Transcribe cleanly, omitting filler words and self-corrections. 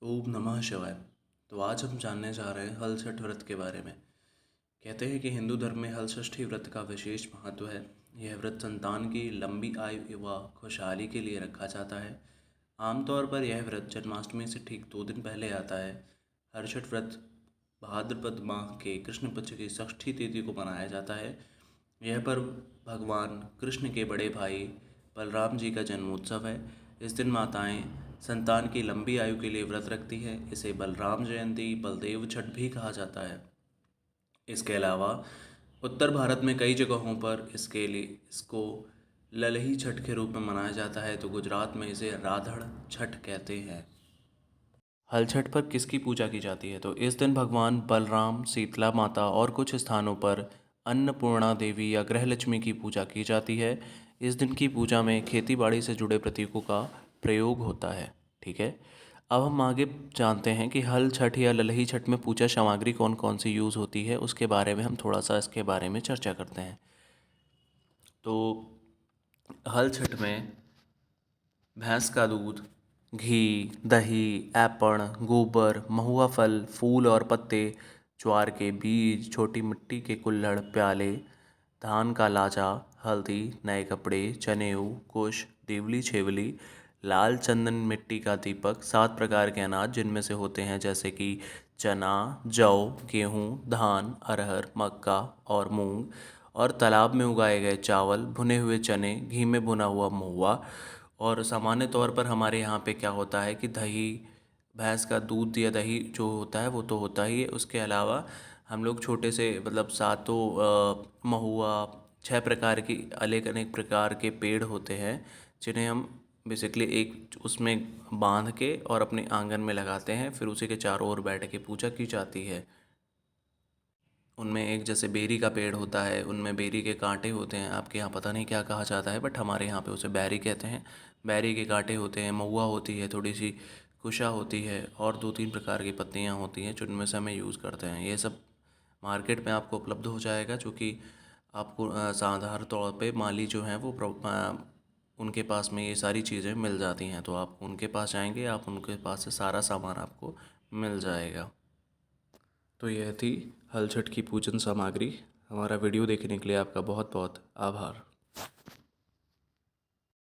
ओम नमः शिवाय। तो आज हम जानने जा रहे हैं हल छठ व्रत के बारे में। कहते हैं कि हिंदू धर्म में हल षष्ठी व्रत का विशेष महत्व है। यह व्रत संतान की लंबी आयु व खुशहाली के लिए रखा जाता है। आमतौर पर यह व्रत जन्माष्टमी से ठीक 2 दिन पहले आता है। हर छठ व्रत भाद्रपद माह के कृष्ण पक्ष की षष्ठी तिथि को मनाया जाता है। यह पर्व भगवान कृष्ण के बड़े भाई बलराम जी का जन्मोत्सव है। इस दिन माताएं संतान की लंबी आयु के लिए व्रत रखती हैं। इसे बलराम जयंती, बलदेव छठ भी कहा जाता है। इसके अलावा उत्तर भारत में कई जगहों पर इसको ललही छठ के रूप में मनाया जाता है, तो गुजरात में इसे राधड़ छठ कहते हैं। हल छठ पर किसकी पूजा की जाती है? तो इस दिन भगवान बलराम, शीतला माता और कुछ स्थानों पर अन्नपूर्णा देवी या गृहलक्ष्मी की पूजा की जाती है। इस दिन की पूजा में खेती बाड़ी से जुड़े प्रतीकों का प्रयोग होता है। ठीक है। अब हम आगे जानते हैं कि हल छठ या ललही छठ में पूजा सामग्री कौन कौन सी यूज़ होती है, उसके बारे में हम थोड़ा सा इसके बारे में चर्चा करते हैं। तो हल छठ में भैंस का दूध, घी, दही, ऐपण, गोबर, महुआ फल, फूल और पत्ते, ज्वार के बीज, छोटी मिट्टी के कुल्हड़, प्याले, धान का लाचा, हल्दी, नए कपड़े, जनेऊ, कुश, देवली छेवली, लाल चंदन, मिट्टी का दीपक, 7 प्रकार के अनाज जिनमें से होते हैं जैसे कि चना, जौ, गेहूँ, धान, अरहर, मक्का और मूंग, और तालाब में उगाए गए चावल, भुने हुए चने, घी में भुना हुआ महुआ। और सामान्य तौर पर हमारे यहाँ पे क्या होता है कि दही, भैंस का दूध या दही जो होता है वो तो होता ही है। उसके अलावा हम लोग छोटे से मतलब सातों महुआ, 6 प्रकार की अनेक अनेक प्रकार के पेड़ होते हैं जिन्हें हम बेसिकली एक उसमें बांध के और अपने आंगन में लगाते हैं, फिर उसी के चारों ओर बैठ के पूजा की जाती है। उनमें एक जैसे बेरी का पेड़ होता है, उनमें बेरी के कांटे होते हैं, आपके यहाँ पता नहीं क्या कहा जाता है, बट हमारे यहाँ पे उसे बैरी कहते हैं। बैरी के कांटे होते हैं, महुआ होती है, थोड़ी सी कुशा होती है, और 2-3 प्रकार की पत्तियाँ होती हैं जिनमें से हमें यूज़ करते हैं। ये सब मार्केट में आपको उपलब्ध हो जाएगा, जो कि आपको साधारण तौर पे माली जो हैं वो उनके पास में ये सारी चीज़ें मिल जाती हैं। तो आप उनके पास जाएंगे, आप उनके पास से सारा सामान आपको मिल जाएगा। तो यह थी हल छठ की पूजन सामग्री। हमारा वीडियो देखने के लिए आपका बहुत बहुत आभार।